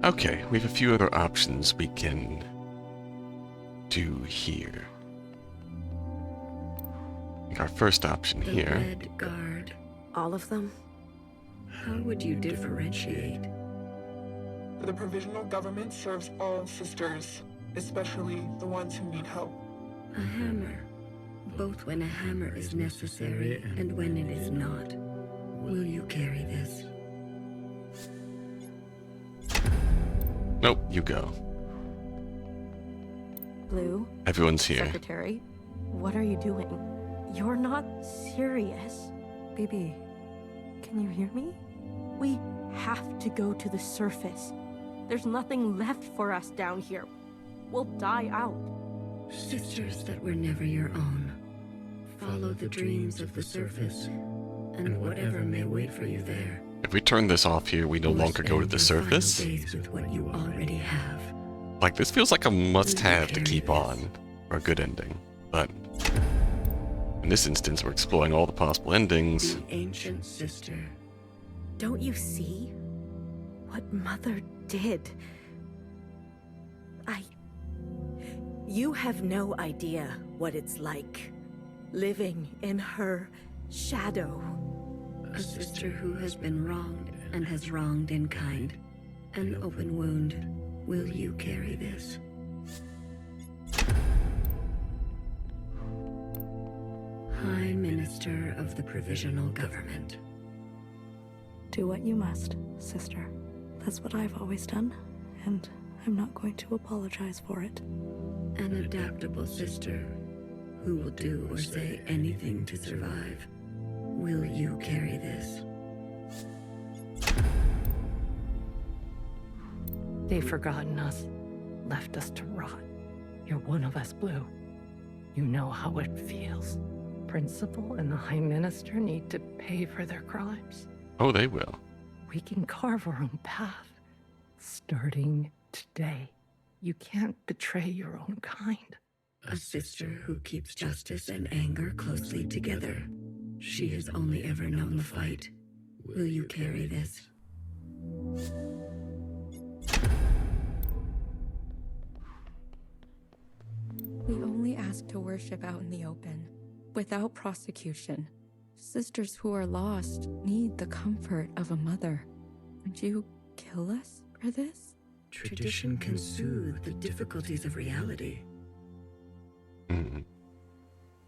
Okay, we have a few other options we can do here. I think our first option The here. Red Guard. All of them? How would you differentiate? The provisional government serves all sisters, especially the ones who need help. A hammer. Both when a hammer is necessary and when it is not. Will you carry this? Nope, you go. Blue, Everyone's here. Secretary, what are you doing? You're not serious. Baby, can you hear me? We have to go to the surface. There's nothing left for us down here. We'll die out. Sisters that were never your own. Follow the dreams of the surface, and whatever may wait for you there. If we turn this off here, we no longer go to the surface. With what you already have. Like, this feels like a must-have to keep on for a good ending. But in this instance, we're exploring all the possible endings. The ancient sister. Don't you see what Mother did? You have no idea what it's like, living in her shadow. A sister who has been wronged and has wronged in kind. An open wound. Will you carry this? High Minister of the Provisional Government. Do what you must, sister. That's what I've always done, and I'm not going to apologize for it. An adaptable sister who will do or say anything to survive. Will you carry this? They've forgotten us, left us to rot. You're one of us, Blue. You know how it feels. Principal and the High Minister need to pay for their crimes. Oh, they will. We can carve our own path, starting today. You can't betray your own kind. A sister who keeps justice and anger closely together. She has only ever known the fight. Will you carry this? We only ask to worship out in the open, without prosecution. Sisters who are lost need the comfort of a mother. Would you kill us for this? Tradition can soothe the difficulties of reality.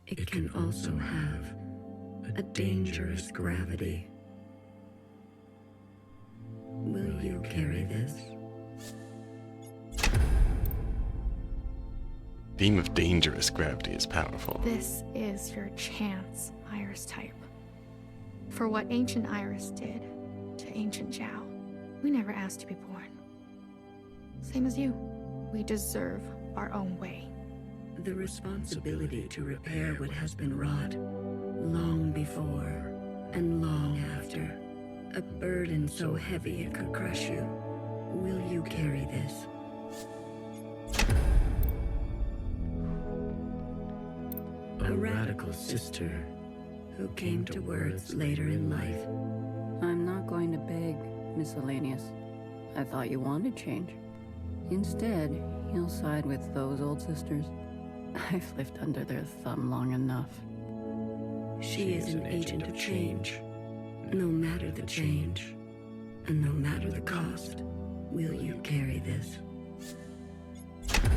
It can also have a dangerous gravity. Will you carry this? Theme of dangerous gravity is powerful. This is your chance, Iris type. For what ancient Iris did to ancient Jiao, we never asked to be born. Same as you. We deserve our own way. The responsibility to repair what has been wrought, long before and long after. A burden so heavy it could crush you. Will you carry this? A radical sister who came to words later in life. I'm not going to beg, Miscellaneous. I thought you wanted change. Instead, you'll side with those old sisters. I've lived under their thumb long enough. She is an agent of change. No matter the change, and no matter the cost, will you carry this?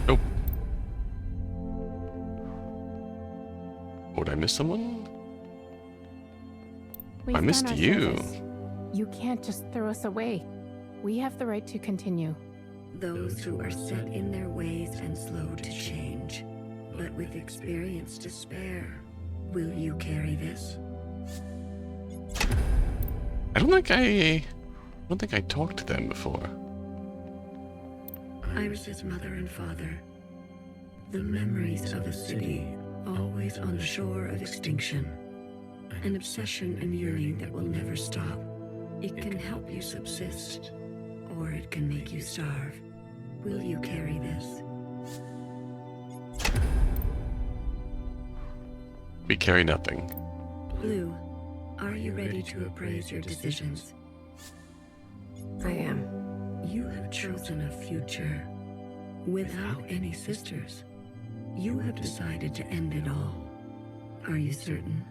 Nope. Would I miss someone? I missed you. You can't just throw us away. We have the right to continue. Those who are set in their ways and slow to change, but with experience to spare, will you carry this? I don't think I talked to them before. Iris's mother and father. The memories of a city always on the shore of extinction. An obsession and yearning that will never stop. It can help you subsist, or it can make you starve. Will you carry this? We carry nothing. Blue, are you ready to appraise your decisions? I am. You have have chosen a future without any sisters. You have decided to end it all. Are you certain?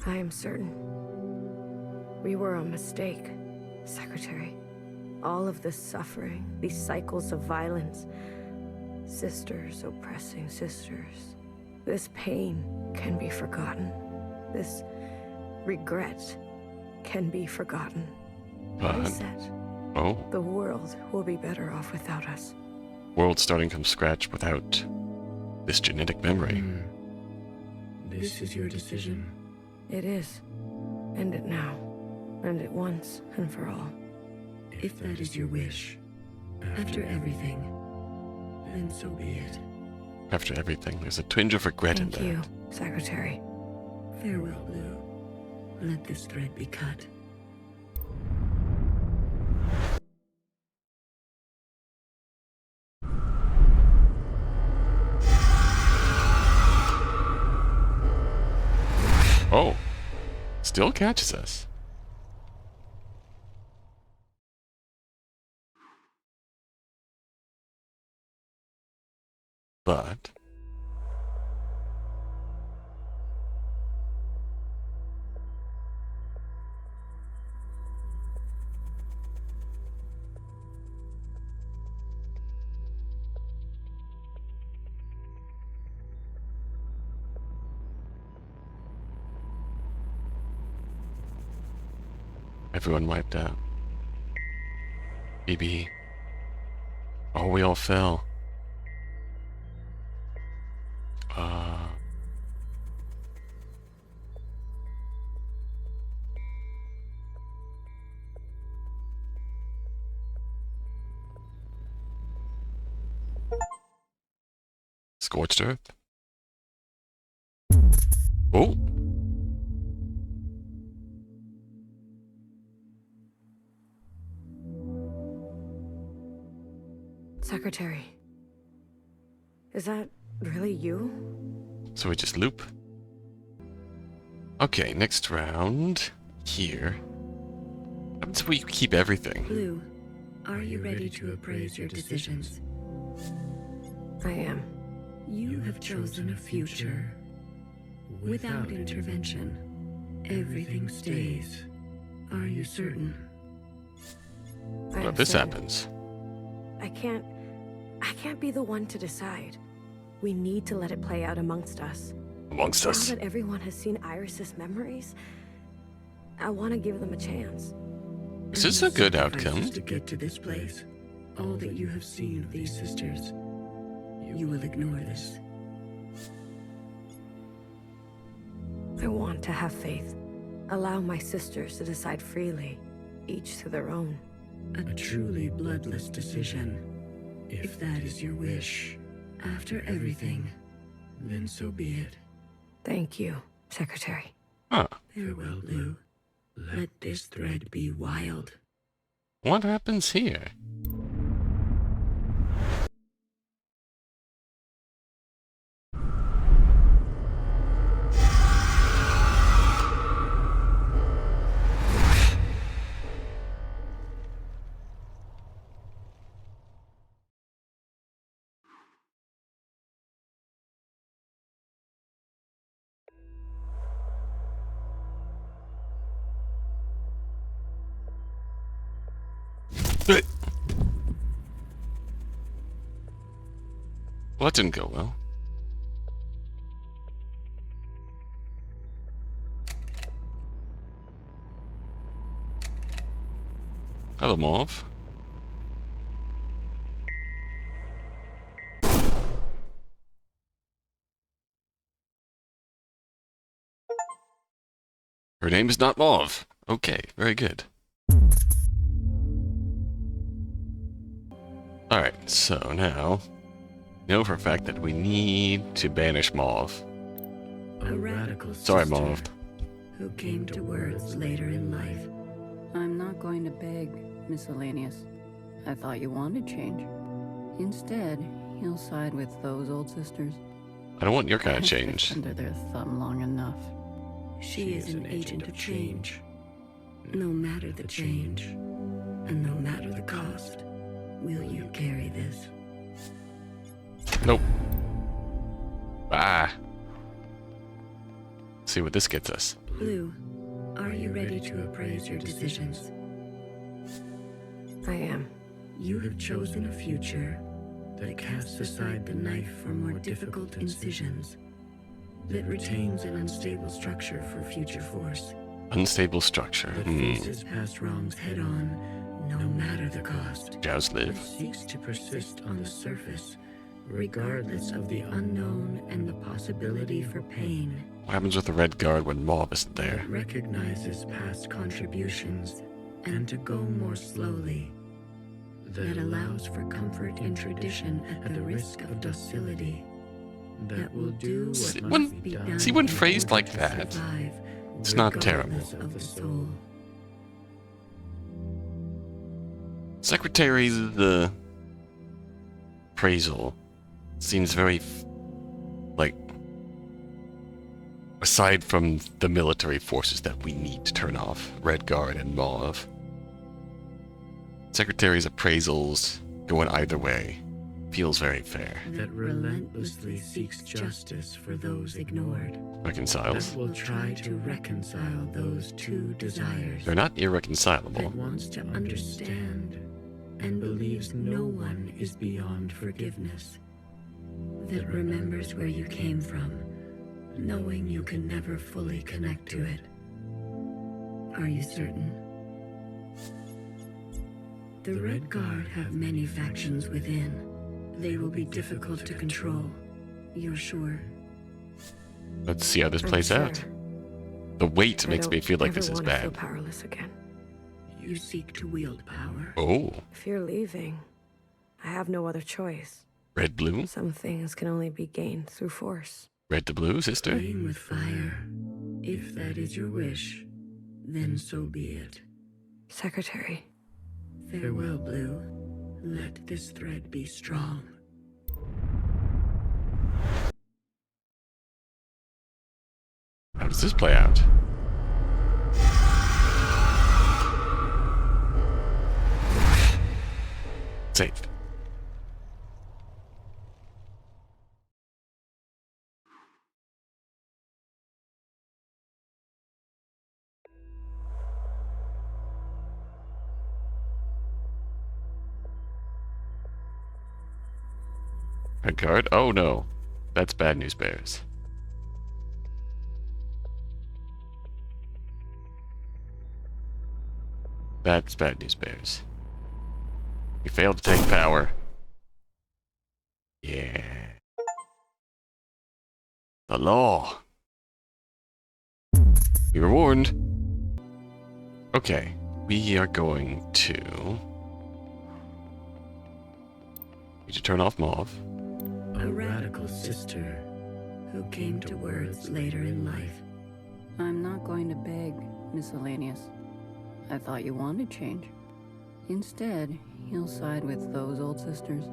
I am certain. We were a mistake, Secretary. All of this suffering, these cycles of violence, sisters oppressing sisters. This pain can be forgotten. This regret can be forgotten. Reset. Oh. The world will be better off without us. World starting from scratch without this genetic memory. This is your decision. It is. End it now. End it once and for all. If that is your wish, after everything, then so be it. After everything, there's a twinge of regret in Thank there. you, Secretary. Farewell, Blue. Let this thread be cut. Oh, still catches us. But everyone wiped out. BB. Oh, we all fell. Scorched Earth. Oh. Secretary. Is that really you? So we just loop. Okay, next round. Here. So we keep everything. Blue, are you ready to appraise your decisions? I am. You have chosen a future. Without intervention, everything stays. Are you certain? What if this happens? I can't be the one to decide. We need to let it play out amongst us. Amongst us. Now that everyone has seen Iris's memories, I want to give them a chance. Is this a good outcome? To get to this place, all that you have seen of these sisters, you will ignore this. I want to have faith. Allow my sisters to decide freely, each to their own. A truly bloodless decision. If that is your wish, after everything, then so be it. Thank you, Secretary. Huh. Farewell, Blue. Let this thread be wild. What happens here? Well, that didn't go well. Hello, Mauve. Her name is not Mauve. Okay, very good. Alright, so now, know for a fact that we need to banish Mauve. A radical Sorry, sister Mauve. who came to words later in life. I'm not going to beg, Miscellaneous. I thought you wanted change. Instead, he'll side with those old sisters. I don't want your kind of I've change. lived under their thumb long enough. She is an agent of change. No matter the change, and no matter the cost. Will you carry this? Nope. Ah. See what this gets us. Blue, are you ready to appraise your decisions? I am. You have chosen a future that casts aside the knife for more difficult incisions, that retains an unstable structure for future force, Unstable structure. that faces past wrongs head-on, no matter the cost, Jiaos that live. seeks to persist on the surface, regardless of the unknown and the possibility for pain, What happens with the red guard when Mauve isn't there? that recognizes past contributions and to go more slowly, that allows for comfort in tradition at the risk of docility, that will do See, what when- must be done see, when in phrased order like to that, survive, it's not terrible. regardless of the soul. Secretary's appraisal seems very, like, aside from the military forces that we need to turn off, Red Guard and Mauve, Secretary's appraisals going either way feels very fair. That relentlessly seeks justice for those ignored, Reconciles. that will try to reconcile those two desires, They're not irreconcilable. that wants to understand and believes no one is beyond forgiveness, that remembers where you came from, knowing you can never fully connect to it. Are you certain? The Red Guard have many factions within. They will be difficult to control. You're sure? Let's see how this I'm plays sure. out. The weight I makes don't me feel like ever this is wanna feel bad. powerless again. You seek to wield power. Oh, If you're leaving, I have no other choice. red blue? Some things can only be gained through force. Red to blue, sister? Playing with fire. If that is your wish, then so be it. Secretary, Farewell, Blue. Let this thread be strong. How does this play out? Safe. Red card? Oh no. That's bad news bears. That's bad news bears. We failed to take power. Yeah. The law. We were warned. Okay. We are going to... need to turn off Mauve. A radical sister who came to words later in life. I'm not going to beg, miscellaneous. I thought you wanted change. Instead, you'll side with those old sisters.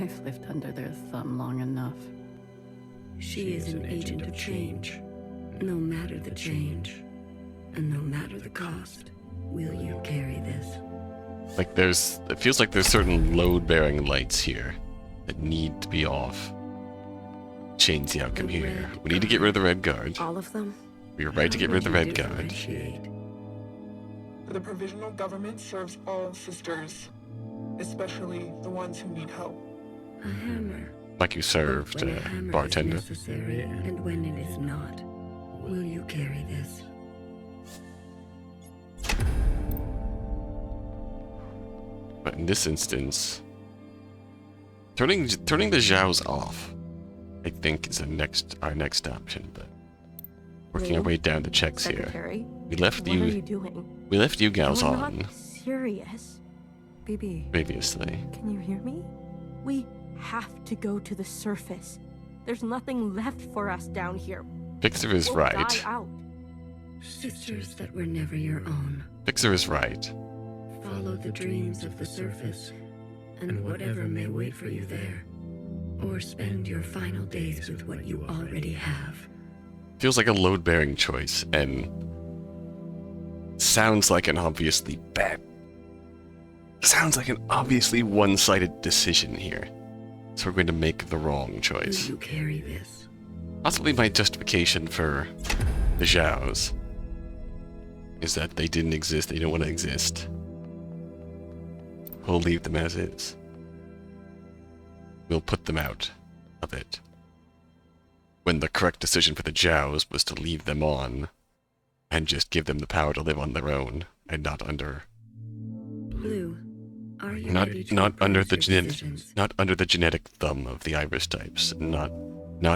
I've lived under their thumb long enough. She is an agent of change. No matter the change, and no matter the cost, will you carry this? Like there's... it feels like there's certain load-bearing lights here that need to be off. Change the outcome here. We need to get rid of the red guard. all of them? We were right to get rid of the red guard. The provisional government serves all sisters, especially the ones who need help. A hammer. Like you served When a hammer bartender. is necessary and when it is not, will you carry this? But in this instance, turning the Jiaos off, I think is our next option. But working our way down the checks here, Secretary, we left what are you you doing? we left you gals You're on not serious. BB, previously. can you hear me? We have to go to the surface. There's nothing left for us down here. Fixer is We'll right. die out. Sisters that were never your own. Fixer is right. Follow the dreams of the surface, and whatever may wait for you there. Or spend your final days with what you already have. Feels like a load-bearing choice, and sounds like an obviously bad sounds like an obviously one-sided decision here. So we're going to make the wrong Will choice. you carry this? Possibly my justification for the Jiaos is that they didn't exist, they don't want to exist. We'll leave them as is. We'll put them out of it. When the correct decision for the Jiaos was to leave them on and just give them the power to live on their own and not under Blue, are you not ready to not under embrace the your genetic decisions? not under the genetic thumb of the iris types, not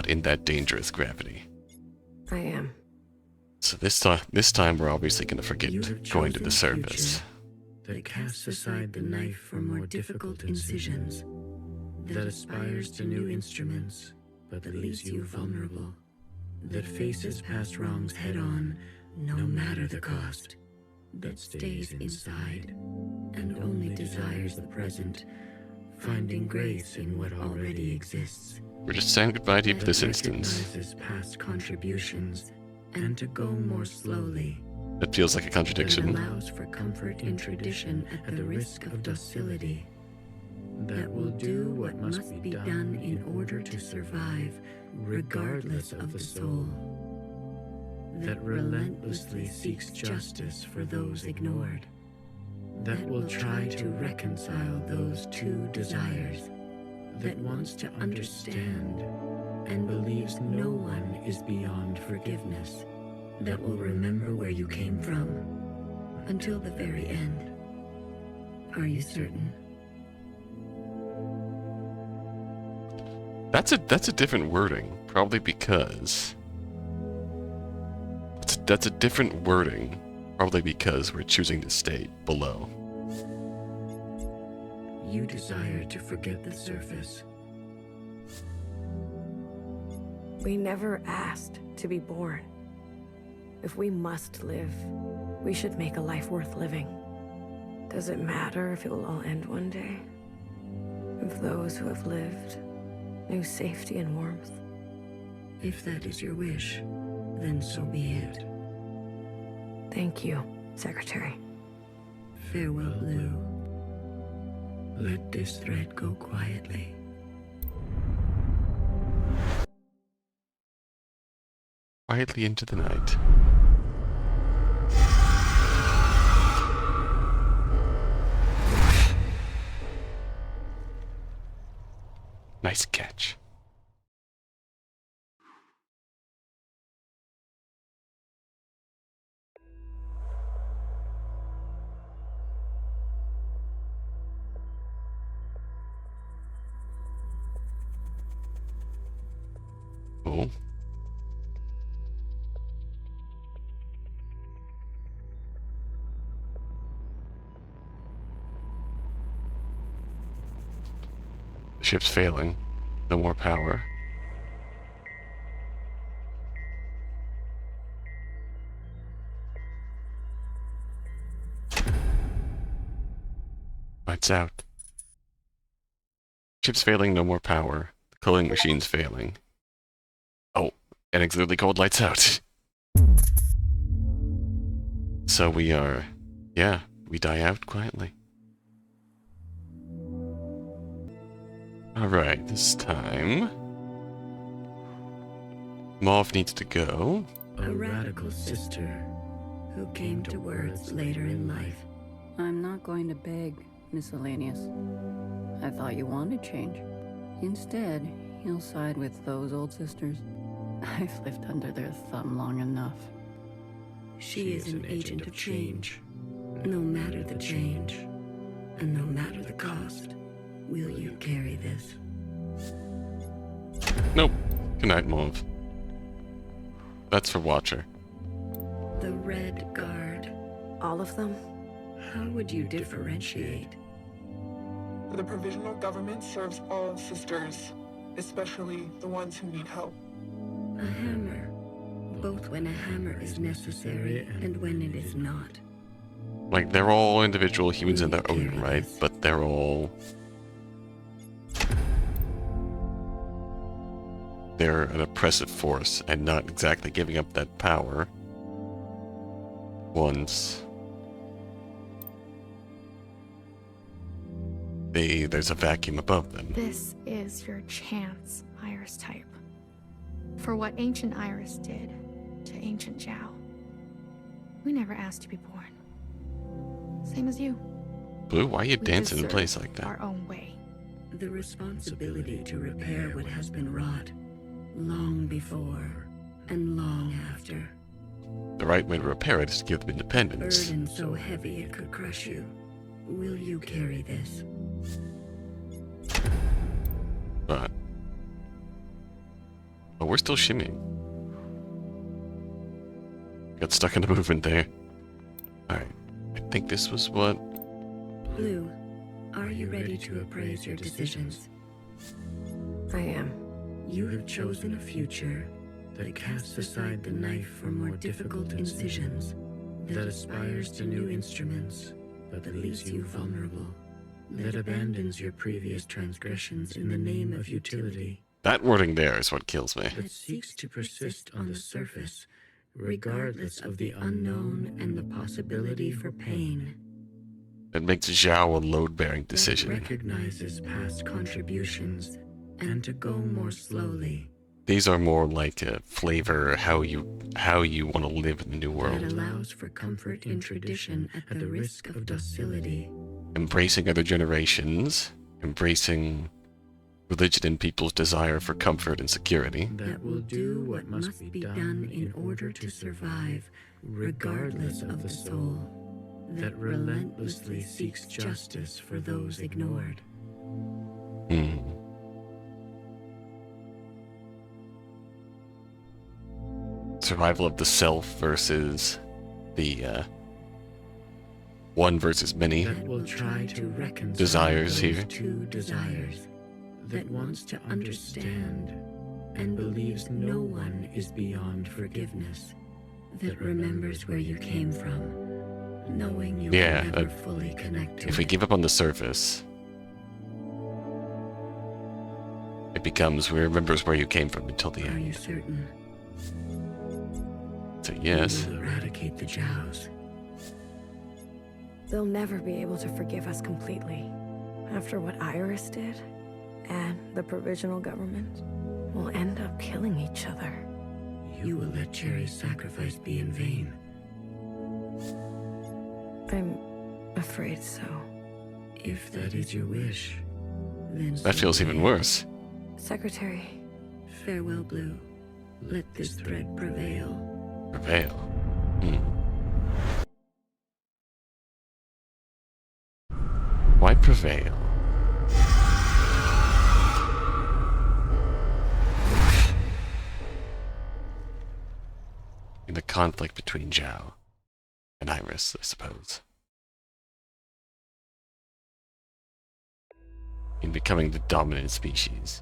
in that dangerous gravity. I am. So this time we're obviously going to forget You have going to the chosen surface. future that casts aside the knife for more difficult incisions, that aspires to new instruments, but that leaves you vulnerable, that faces past wrongs head on, no matter the cost, that stays inside, and only desires the present, finding grace in what already exists. We're just saying goodbye to you for That this instance. recognizes past contributions, and to go more slowly. That feels like a That contradiction. allows for comfort in tradition at the risk of docility. That will do what must be done in order to survive, regardless of the soul. That relentlessly seeks justice for those ignored. That will try to reconcile those two desires. That wants to understand and believes no one is beyond forgiveness. That will remember where you came from until the very end. Are you certain? That's a different wording, probably because that's a different wording, probably because we're choosing to stay below. You desire to forget the surface. We never asked to be born. If we must live, we should make a life worth living. Does it matter if it will all end one day? If those who have lived knew safety and warmth? If that is your wish, then so be it. Thank you, Secretary. Farewell, Blue. Let this thread go quietly. Quietly into the night. Nice catch. Cool. The ship's failing. No more power. Lights out. Ship's failing, no more power. The culling machine's failing. Oh, and it's literally called lights out. So we are... yeah, we die out quietly. Alright, this time... Mauve needs to go. A radical sister who came to words later in life. I'm not going to beg, Miscellaneous. I thought you wanted change. Instead, he'll side with those old sisters. I've lived under their thumb long enough. She is an agent of change. No matter the change, and no matter the cost, will you carry this? Nope. Good night, Mauve. That's for Watcher. The Red Guard. All of them? How would you differentiate? The provisional government serves all sisters, especially the ones who need help. A hammer. Both when a hammer is necessary and when it is not. Like, they're all individual humans in their own right, but they're all... they're an oppressive force, and not exactly giving up that power once there's a vacuum above them. This is your chance, Iris type. For what ancient Iris did to ancient Jiao. We never asked to be born. Same as you. Blue, why are you We dancing in deserve place like that? our own way. The responsibility to repair what has been wrought, long before and long after. The right way to repair it is to give them independence. Burden so heavy it could crush you. Will you carry this? But we're still shimmying. Got stuck in the movement there. Alright. I think this was what... Blue, are you ready to appraise your decisions? I am. You have chosen a future that casts aside the knife for more difficult incisions, that aspires to new instruments, but that leaves you vulnerable, that abandons your previous transgressions in the name of utility, That wording there is what kills me. that seeks to persist on the surface, regardless of the unknown and the possibility for pain. It makes Jiao a load-bearing That decision. recognizes past contributions and to go more slowly. These are more like a flavor how you want to live in the new That world. allows for comfort in tradition at the risk of docility. Embracing other generations, embracing religion and people's desire for comfort and security. That will do what must be done in order to survive, regardless of the soul. That relentlessly seeks justice for those ignored. Hmm. Survival of the self versus the one versus many That will try to reconcile desires those here. two desires. That wants to understand and believes no one is beyond forgiveness. That remembers where you came from, knowing you Yeah, will never fully connect to If we it. give up on the surface, it becomes who remembers where you came from until the Are you end. certain? So yes. You will eradicate the Jiaos. They'll never be able to forgive us completely. After what Iris did, and the provisional government, will end up killing each other. You will let Cherry's sacrifice be in vain. I'm afraid so. If that is your wish, then That feels so be even it. worse. Secretary, Farewell, Blue. Let this thread prevail. Prevail. Hmm. Why prevail? In the conflict between Jiao and Iris, I suppose. In becoming the dominant species.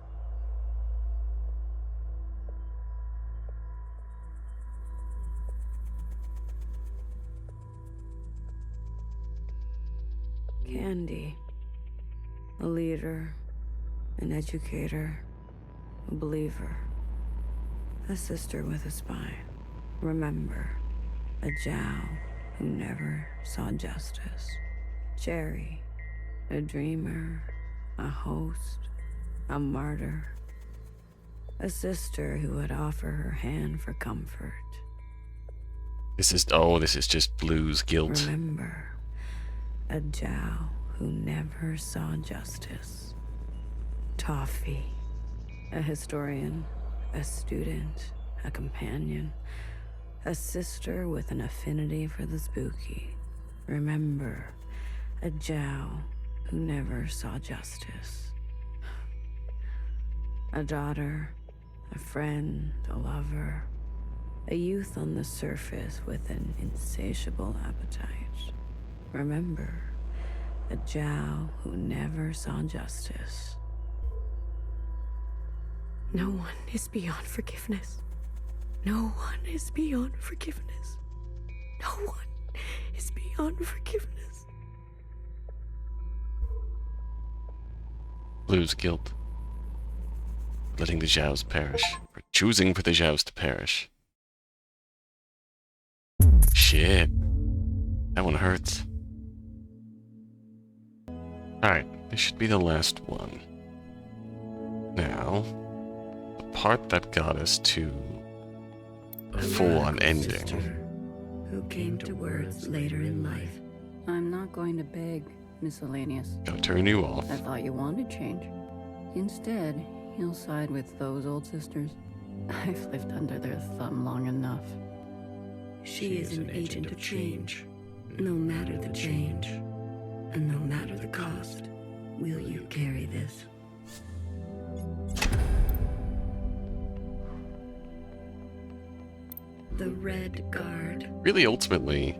Candy. A leader, an educator, a believer, a sister with a spine. Remember, a Jiao who never saw justice. Cherry, a dreamer, a host, a martyr. A sister who would offer her hand for comfort. This is just Blue's guilt. Remember, a Jiao who never saw justice. Toffee, a historian, a student, a companion, a sister with an affinity for the spooky. Remember, a Jiao who never saw justice. A daughter, a friend, a lover, a youth on the surface with an insatiable appetite. Remember, a Jiao who never saw justice. No one is beyond forgiveness. No one is beyond forgiveness. No one is beyond forgiveness. Blue's guilt. Letting the Jiaos perish. Or choosing for the Jiaos to perish. Shit. That one hurts. Alright, this should be the last one. Now, the part that got us to a full-on ending. Sister who came to words later in life. I'm not going to beg, miscellaneous. Gotta turn you off. I thought you wanted change. Instead, he'll side with those old sisters. I've lived under their thumb long enough. She is an agent of change. No matter the change, and no matter the cost, will you carry this? The Red Guard. Really, ultimately,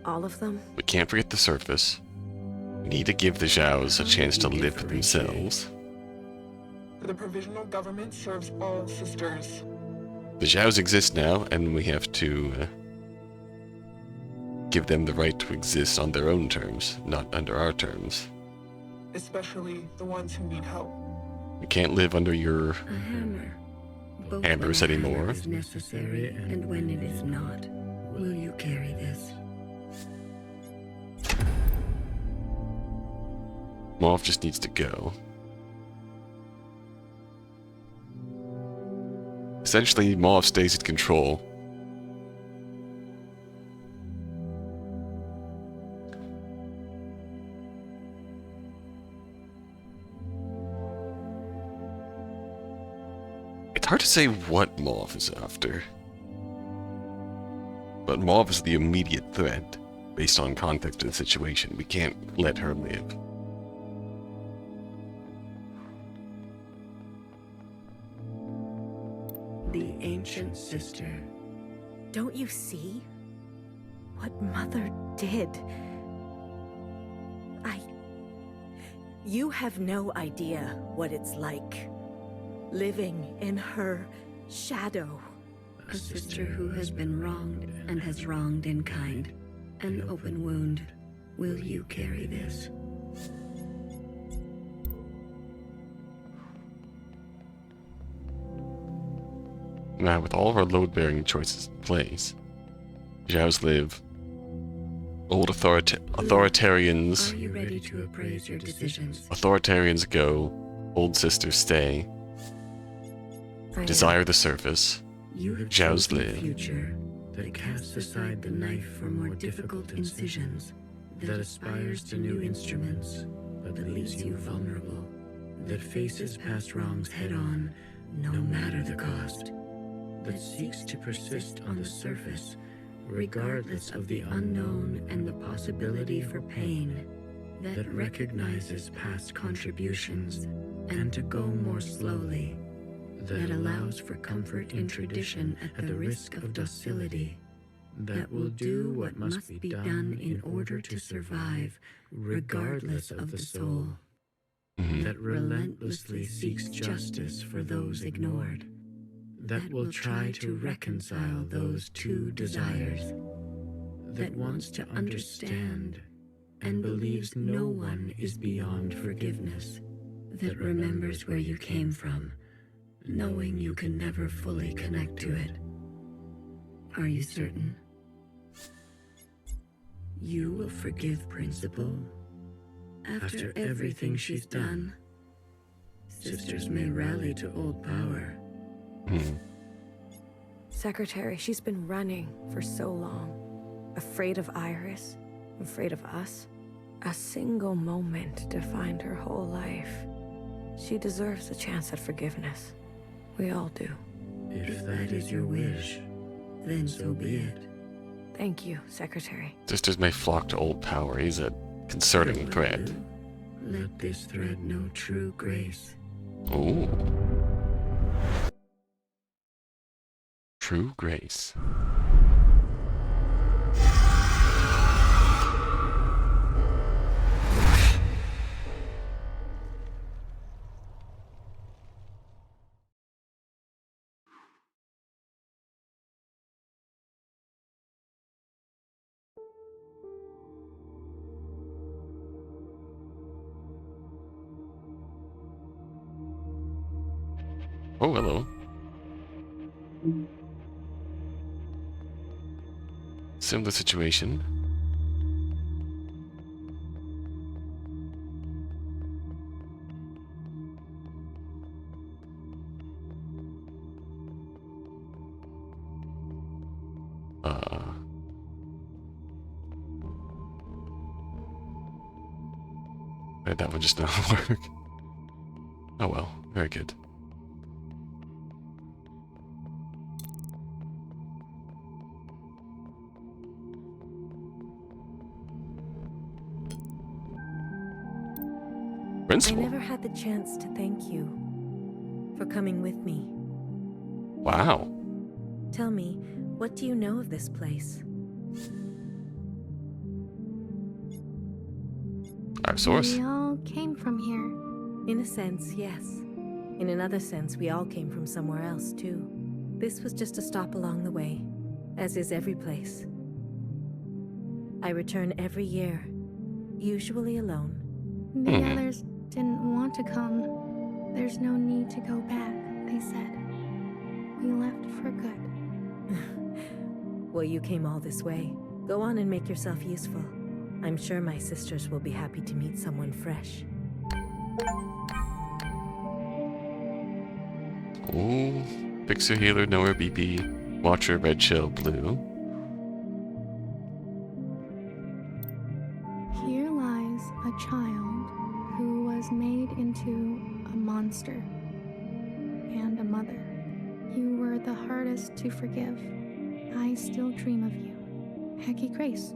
All of them? we can't forget the surface. We need to give the Jiaos a chance to live for themselves. The provisional government serves all sisters. The Jiaos exist now, and we have to give them the right to exist on their own terms, not under our terms. Especially the ones who need help. We can't live under your A hammer. Both hammers when a hammer anymore. is necessary and when it is not. Will you carry this? Mauve just needs to go. Essentially, Mauve stays in control. It's hard to say what Mauve is after. But Mauve is the immediate threat. Based on context of the situation, we can't let her live. The ancient sister. Don't you see what Mother did? You have no idea what it's like living in her shadow. A sister who has been wronged and has wronged in kind. An open wound. Will you carry this? Now, with all of our load-bearing choices in place, Jiaos live. Old authoritarians. Are you ready to appraise your decisions? Authoritarians go. Old sisters stay. Desire the surface. You have Jiaos chosen a live. future that casts aside the knife for more difficult incisions, that aspires to new instruments, but that leaves you vulnerable, that faces past wrongs head-on, no matter the cost, that seeks to persist on the surface, regardless of the unknown and the possibility for pain, that recognizes past contributions and to go more slowly, that allows for comfort in tradition at the risk of docility, that will do what must be done in order to survive, regardless of the soul, that relentlessly seeks justice for those ignored, that will try to reconcile those two desires, that wants to understand and believes no one is beyond forgiveness, that remembers where you came from, knowing you can never fully connect to it. Are you certain? You will forgive Principal after everything she's done. Sisters may rally to old power. Secretary, she's been running for so long. Afraid of Iris, afraid of us. A single moment defined her whole life. She deserves a chance at forgiveness. We all do. If that is your wish, then so be it. Thank you, Secretary. Sisters may flock to old power. He's a concerning What threat. do? Let this thread know true grace. Ooh. True grace. Oh, hello. Similar situation. Why did that one just not work? Oh well, very good. Principal? I never had the chance to thank you for coming with me. Wow. Tell me, what do you know of this place? Our source. We all came from here. In a sense, yes. In another sense, we all came from somewhere else, too. This was just a stop along the way, as is every place. I return every year, usually alone. The others didn't want to come. There's no need to go back, they said. We left for good. Well, you came all this way. Go on and make yourself useful. I'm sure my sisters will be happy to meet someone fresh. Ooh. Fixer, healer, knower, BP, watcher, red shell, blue. Here lies a child who was made into a monster and a mother. You were the hardest to forgive. I still dream of you. Hecky Grace.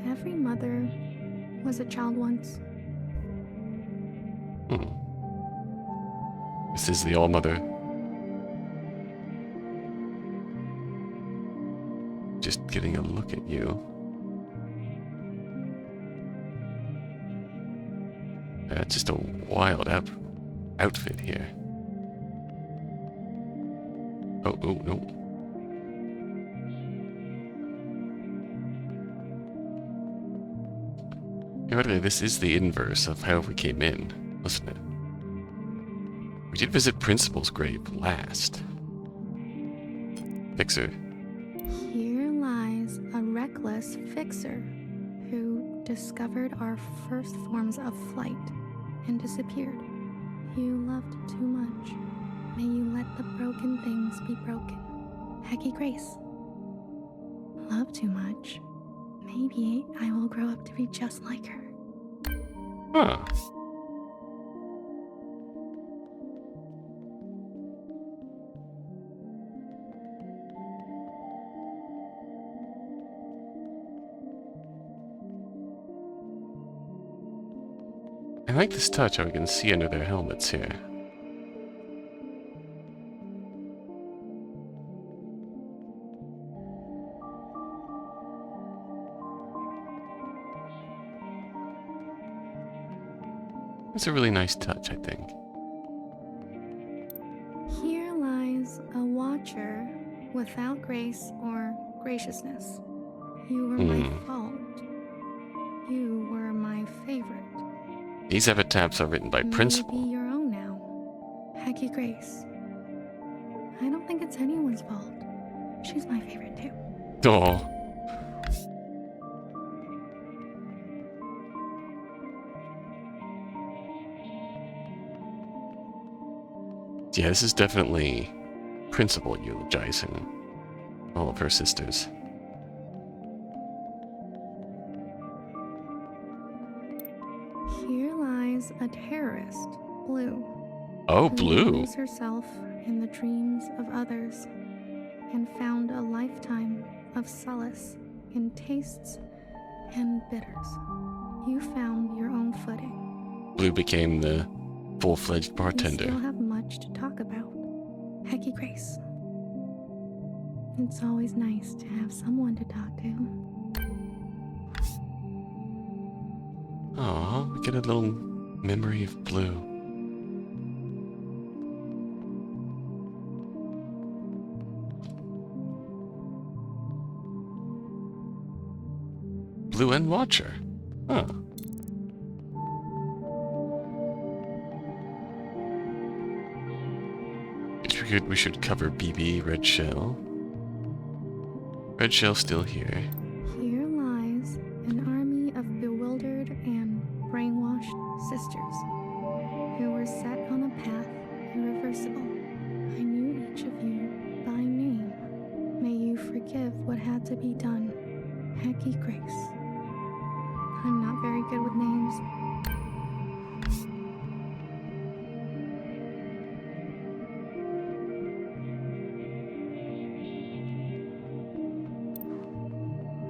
Every mother was a child once. This is the All-Mother. Just getting a look at you. That's just a wild outfit here. Oh, no. However, this is the inverse of how we came in, wasn't it? We did visit Principal's grave last. Fixer. Here lies a reckless fixer who discovered our first forms of flight and disappeared. You loved too much. May you let the broken things be broken. Hecky Grace. Love too much. Maybe I will grow up to be just like her. Huh. I like this touch how we can see under their helmets here. It's a really nice touch, I think. Here lies a watcher without grace or graciousness. You were my fault. You were my favorite. These epitaphs are written by Principal. Maybe your own now. Hecky Grace. I don't think it's anyone's fault. She's my favorite too. Oh. Yeah, this is definitely Principal eulogizing all of her sisters. Here lies a terrorist, Blue. Oh, who Blue. loses herself in the dreams of others and found a lifetime of solace in tastes and bitters. You found your own footing. Blue became the full-fledged We bartender. still have much to talk about. Hecky Grace. It's always nice to have someone to talk to. Aw, we get a little memory of Blue. Blue and Watcher. Huh. We should cover BB, Red Shell. Red Shell still here. Here lies an army of bewildered and brainwashed sisters who were set on a path irreversible. I knew each of you by name. May you forgive what had to be done. Hecky Grace. I'm not very good with names.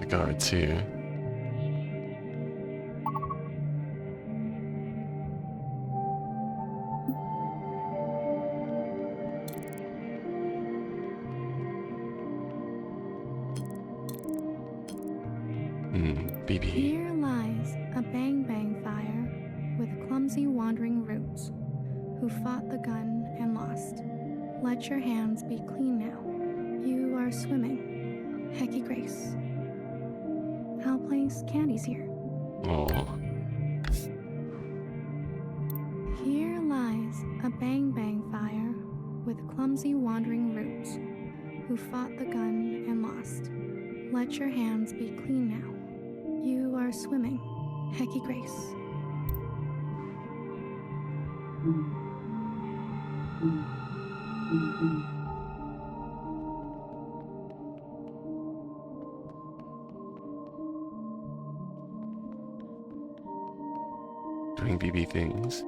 The guards here. BB. Here lies a bang-bang fire with clumsy wandering roots, who fought the gun and lost. Let your hands be clean now. You are swimming. Hecky Grace. I'll place candies here. Oh. Here lies a bang-bang fire with clumsy wandering roots, who fought the gun and lost. Let your hands be clean now. You are swimming. Hecky Grace. Doing BB things.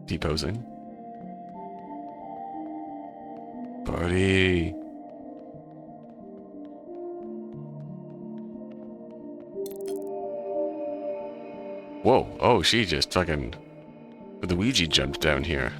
Deposing. Party. Whoa, oh, she just fucking... The Ouija jumped down here.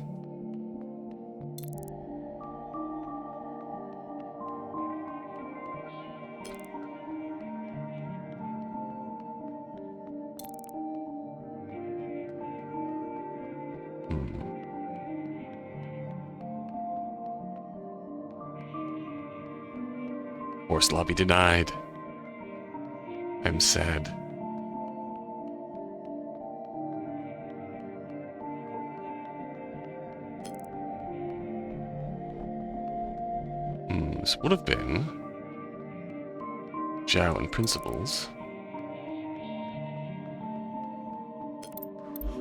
Horse lobby denied. I'm sad. This would have been Jiao and Principles.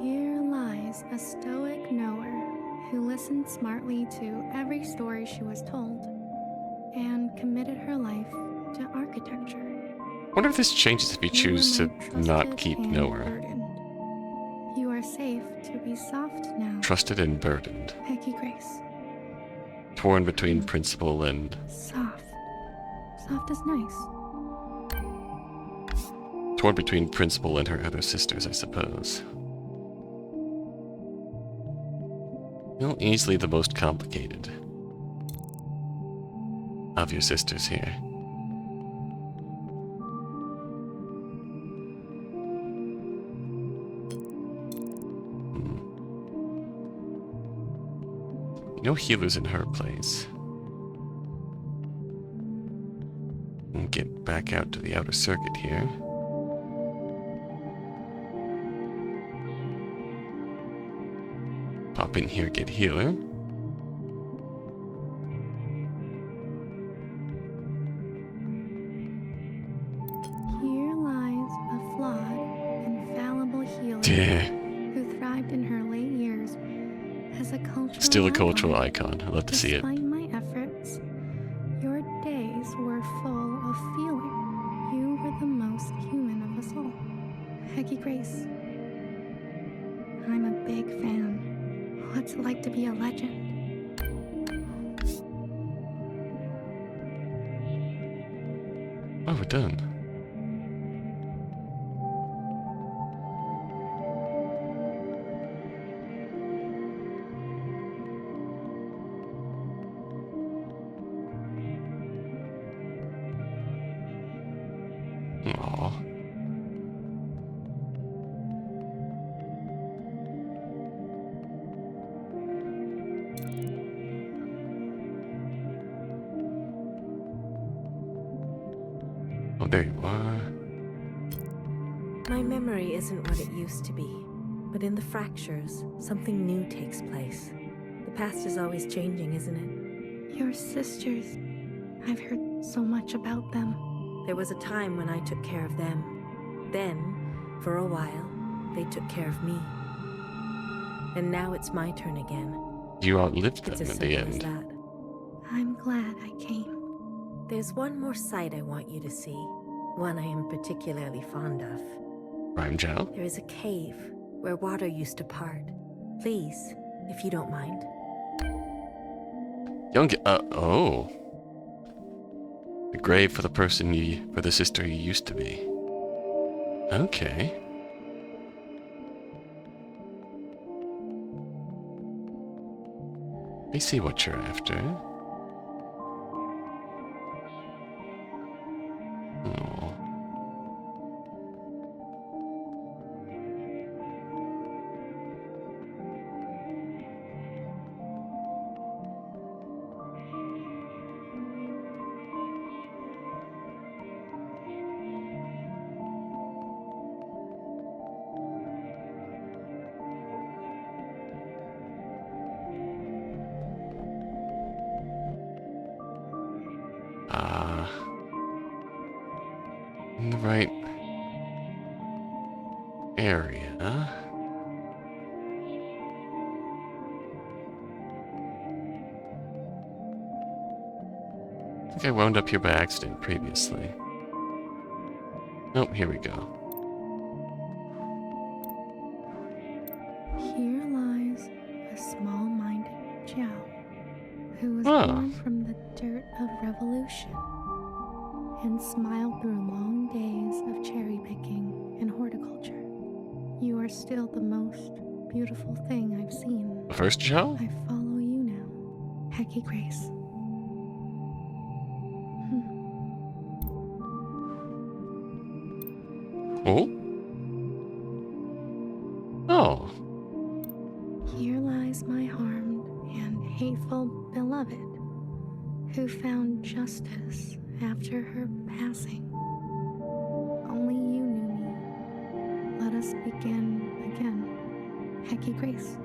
Here lies a stoic knower who listened smartly to every story she was told and committed her life to architecture. I wonder if this changes if you choose to not keep knower. Burdened. You are safe to be soft now. Trusted and burdened. Hecky Grace. Torn between principle and... Soft. Soft is nice. Torn between principle and her other sisters, I suppose. You know, easily the most complicated of your sisters here. No healers in her place. We'll get back out to the outer circuit here. Pop in here, get healer. Here lies a flawed, infallible healer who thrived in her late years as a cultural Still a icon. cultural icon. I love to see it. Despite my efforts, your days were full of feeling. You were the most human of us all. Hecky Grace. I'm a big fan. What's it like to be a legend? Oh, we're done. Aww. Oh, there you are. My memory isn't what it used to be, but in the fractures, something new takes place. The past is always changing, isn't it? Your sisters. I've heard so much about them. There was a time when I took care of them. Then, for a while, they took care of me. And now it's my turn again. You outlived them It's as at the simple as end. that. I'm glad I came. There's one more sight I want you to see. One I am particularly fond of. For Jiao? There is a cave where water used to part. Please, if you don't mind. Oh. The grave for the for the sister you used to be. Okay. I see what you're after. Oh. In the right area. I think I wound up here by accident previously. Nope, here we go. Here lies a small-minded Jiao, who was born from the dirt of revolution and smiled through long days of cherry picking and horticulture. You are still the most beautiful thing I've seen. The first Jiao? I follow you now, Hecky Grace. Oh? Oh. Here lies my harmed and hateful beloved, who found justice after her passing. Only you knew me. Let us begin again, Hecky Grace.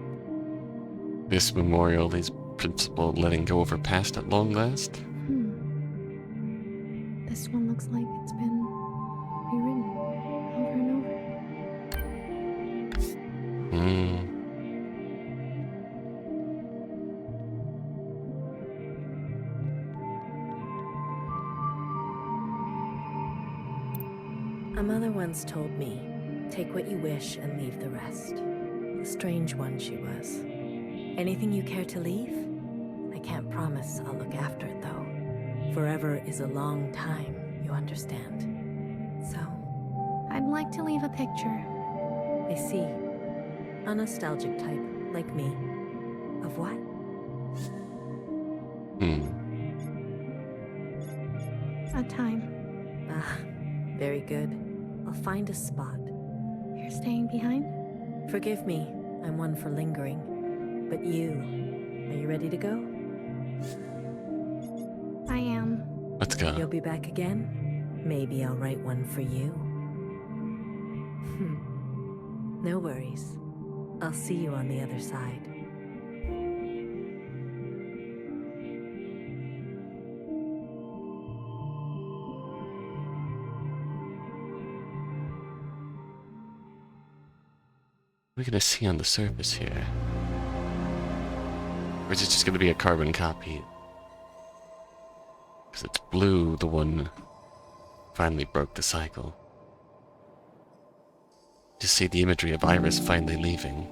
This memorial is principle letting go of her past at long last? This one looks like it's been rewritten over and over. A mother once told me, take what you wish and leave the rest. A strange one she was. Anything you care to leave? I can't promise I'll look after it though. Forever is a long time, you understand. So, I'd like to leave a picture. I see. A nostalgic type, like me. Of what? A time. Ah, very good. I'll find a spot. You're staying behind? Forgive me, I'm one for lingering. But you, are you ready to go? I am. Let's go. You'll be back again? Maybe I'll write one for you. No worries. I'll see you on the other side. What are we gonna see on the surface here? Or is it just gonna be a carbon copy? Because it's blue, the one finally broke the cycle. Just see the imagery of Iris finally leaving.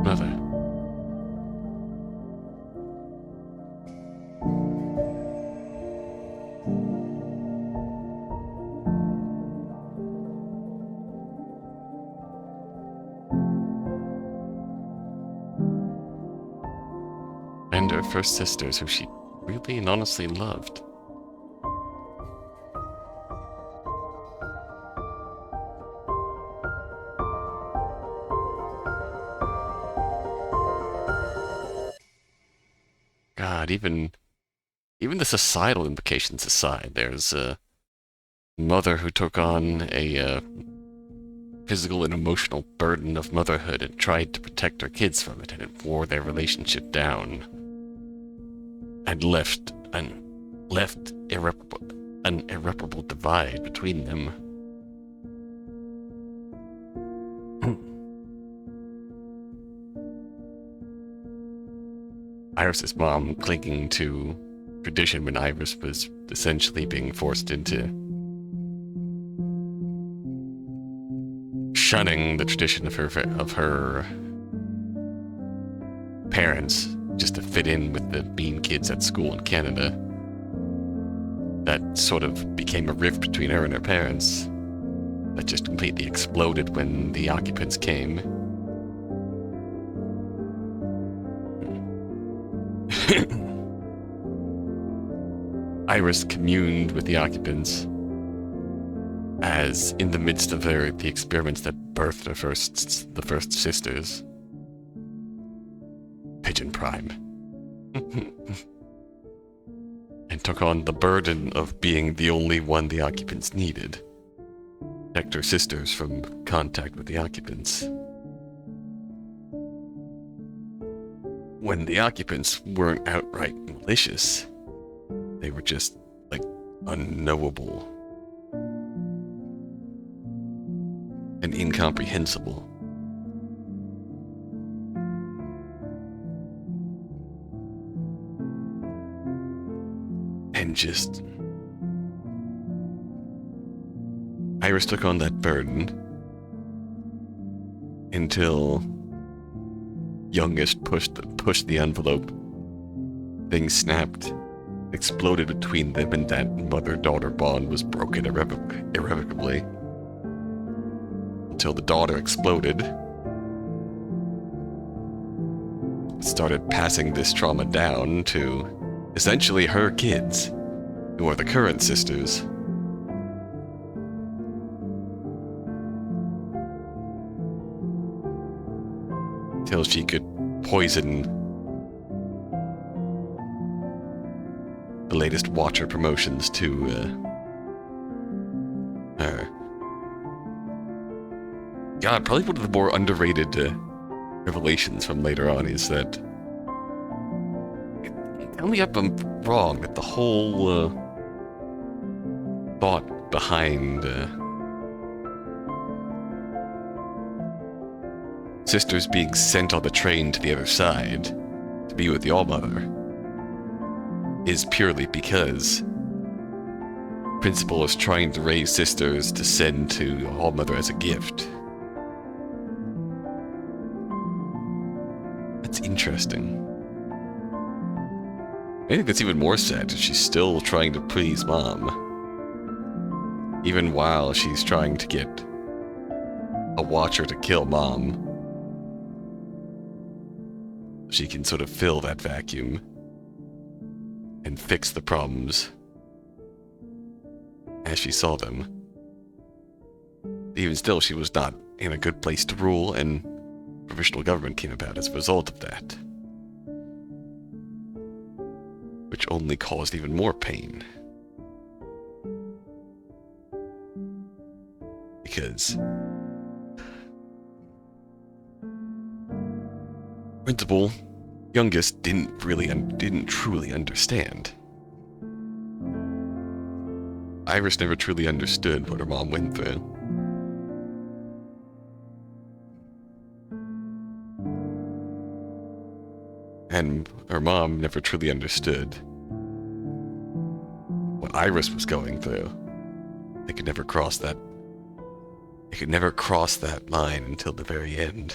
Mother. And her first sisters, who she really and honestly loved. God, even the societal implications aside, there's a mother who took on a physical and emotional burden of motherhood and tried to protect her kids from it, and it wore their relationship down and left an irreparable divide between them. Iris's mom clinging to tradition when Iris was essentially being forced into shunning the tradition of her parents just to fit in with the mean kids at school in Canada. That sort of became a rift between her and her parents that just completely exploded when the occupants came. Iris communed with the occupants as in the midst of the experiments that birthed the first sisters. Pigeon Prime. And took on the burden of being the only one the occupants needed. Protect her sisters from contact with the occupants. When the occupants weren't outright malicious, they were just, like, unknowable and incomprehensible. And just... Iris took on that burden until youngest pushed the envelope. Things snapped, exploded between them, and that mother-daughter bond was broken irrevocably. Until the daughter exploded, started passing this trauma down to essentially her kids, who are the current sisters. Till she could poison the latest Watcher promotions to her. God, probably one of the more underrated revelations from later on is that, tell me if I'm wrong, that the whole thought behind sisters being sent on the train to the other side to be with the All-Mother is purely because Principal is trying to raise sisters to send to All-Mother as a gift. That's interesting. I think that's even more sad that she's still trying to please Mom, even while she's trying to get a Watcher to kill Mom. She can sort of fill that vacuum and fix the problems as she saw them. Even still, she was not in a good place to rule, and provisional government came about as a result of that, which only caused even more pain. Because Principal, youngest, didn't truly understand. Iris never truly understood what her mom went through. And her mom never truly understood what Iris was going through. They could never cross that. They could never cross that line until the very end.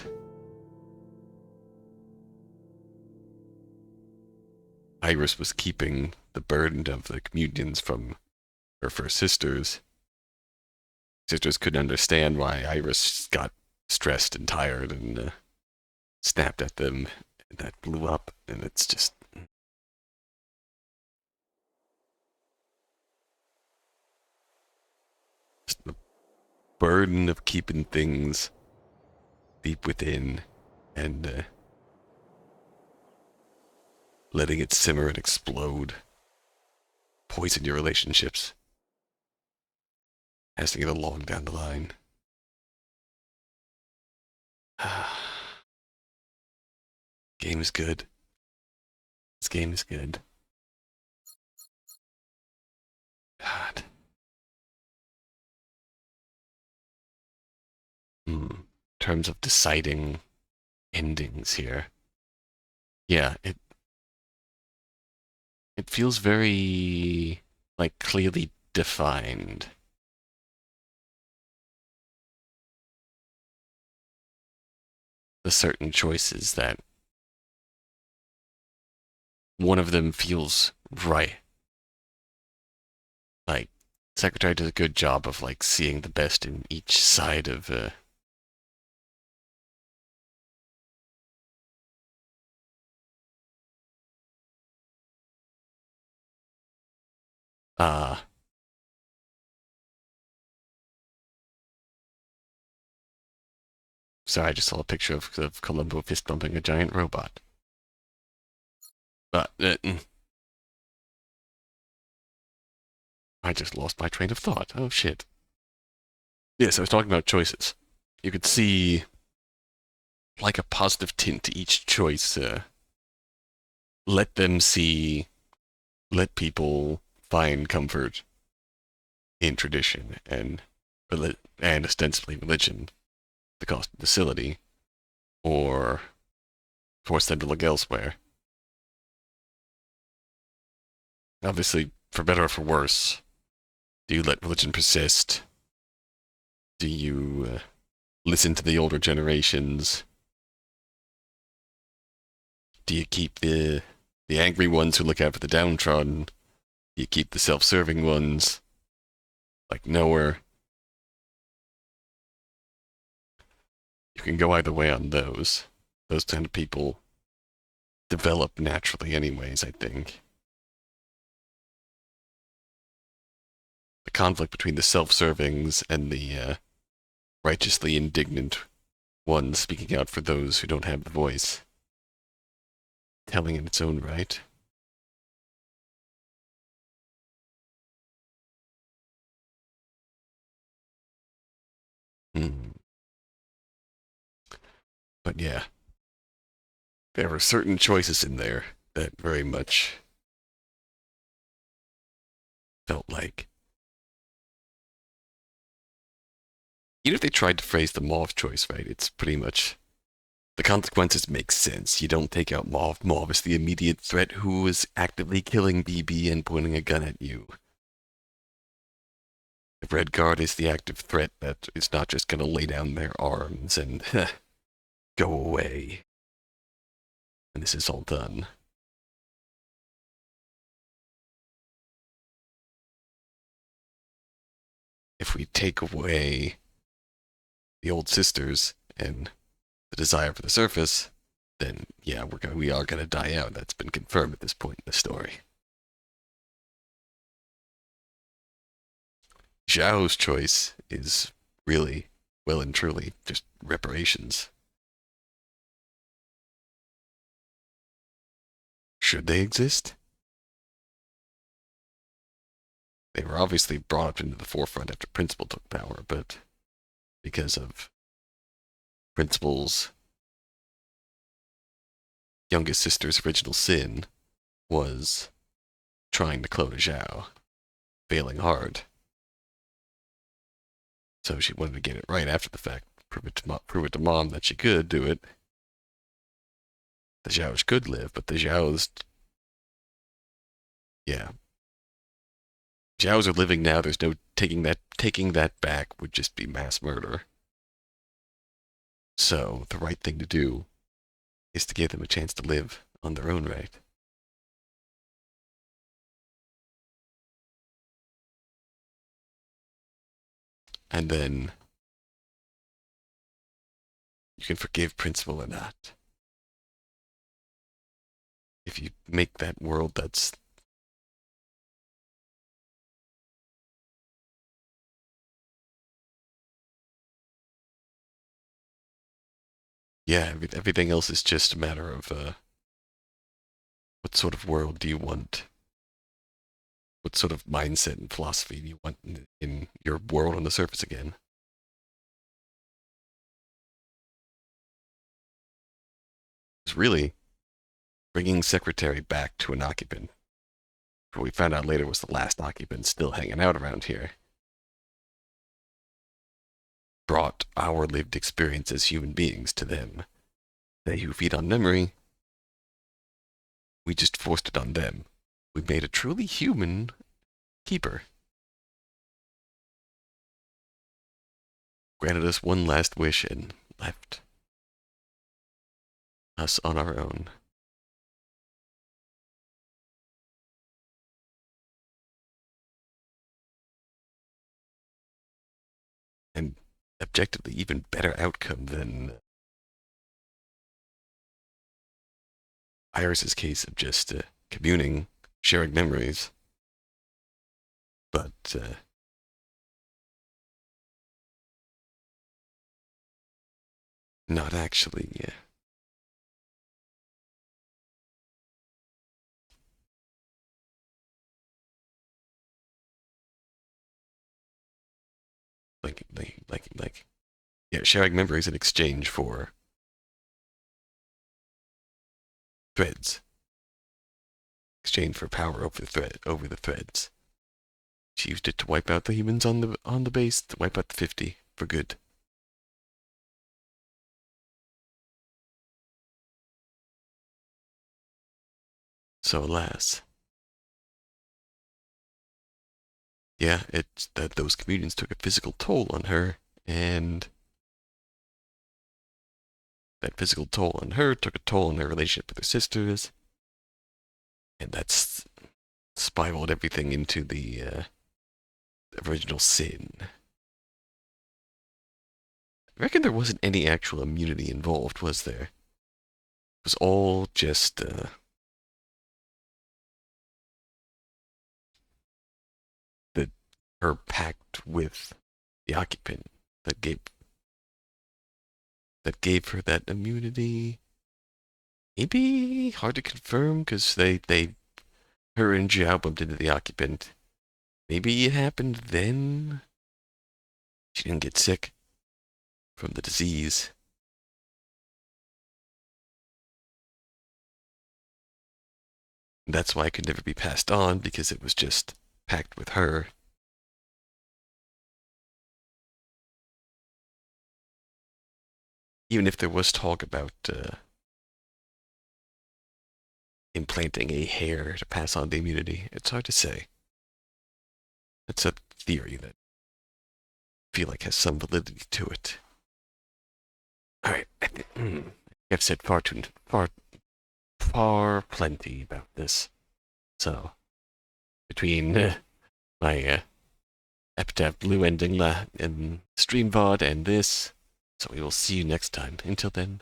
Iris was keeping the burden of the communions from her first sisters. Sisters couldn't understand why Iris got stressed and tired and snapped at them, and that blew up, and it's just... the burden of keeping things deep within and letting it simmer and explode, poison your relationships as to get along down the line. Game is good. This game is good. God. In terms of deciding endings here. Yeah, it feels very, like, clearly defined. The certain choices that one of them feels right. Like, Secretary does a good job of, like, seeing the best in each side of, sorry, I just saw a picture of Columbo fist bumping a giant robot. But, I just lost my train of thought. Oh, shit. Yes, I was talking about choices. You could see, like, a positive tint to each choice. Let people find comfort in tradition and ostensibly religion, the cost of docility, or force them to look elsewhere. Obviously, for better or for worse, do you let religion persist? Do you listen to the older generations? Do you keep the angry ones who look out for the downtrodden? Do you keep the self-serving ones, like Nowhere? You can go either way on those. Those kind of people develop naturally anyways, I think. The conflict between the self-serving's and the righteously indignant ones speaking out for those who don't have the voice. Telling in its own right. But yeah, there were certain choices in there that very much felt like, even if they tried to phrase the Mauve choice right, it's pretty much, the consequences make sense. You don't take out Mauve. Mauve is the immediate threat who is actively killing BB and pointing a gun at you. The Red Guard is the active threat that is not just going to lay down their arms and go away. And this is all done. If we take away the old sisters and the desire for the surface, then yeah, we are gonna die out. That's been confirmed at this point in the story. Jiao's choice is really, well and truly, just reparations. Should they exist? They were obviously brought up into the forefront after Principal took power, but because of Principal's youngest sister's original sin was trying to clone a Jiao, failing hard. So she wanted to get it right after the fact, prove it to Mom that she could do it. The Jiaos could live, but the Jiaos, yeah. Jiaos are living now. There's no taking that back would just be mass murder. So the right thing to do is to give them a chance to live on their own right. And then you can forgive Principal or not. If you make that world that's yeah, everything else is just a matter of What sort of world do you want? What sort of mindset and philosophy do you want in your world on the surface again? It's really bringing Secretary back to an occupant, who we found out later was the last occupant still hanging out around here, brought our lived experience as human beings to them. They who feed on memory, we just forced it on them. We made a truly human keeper. Granted us one last wish and left us on our own. And objectively even better outcome than Iris's case of just communing, sharing memories, but not actually yeah, sharing memories in exchange for threads. Exchange for power over the threads. She used it to wipe out the humans on the base, to wipe out the 50 for good. So alas. Yeah, it's that those communions took a physical toll on her, and that physical toll on her took a toll on her relationship with her sisters, and that's spiraled everything into the original sin. I reckon there wasn't any actual immunity involved, was there? It was all just her pact with the occupant that gave her that immunity. Maybe hard to confirm because her and Jiao bumped into the occupant. Maybe it happened then. She didn't get sick from the disease. That's why it could never be passed on, because it was just packed with her. Even if there was talk about implanting a hair to pass on the immunity, it's hard to say. That's a theory that I feel like has some validity to it. Alright, I've said far plenty about this. So, between my Epitaph blue ending in stream VOD and this, so we will see you next time. Until then.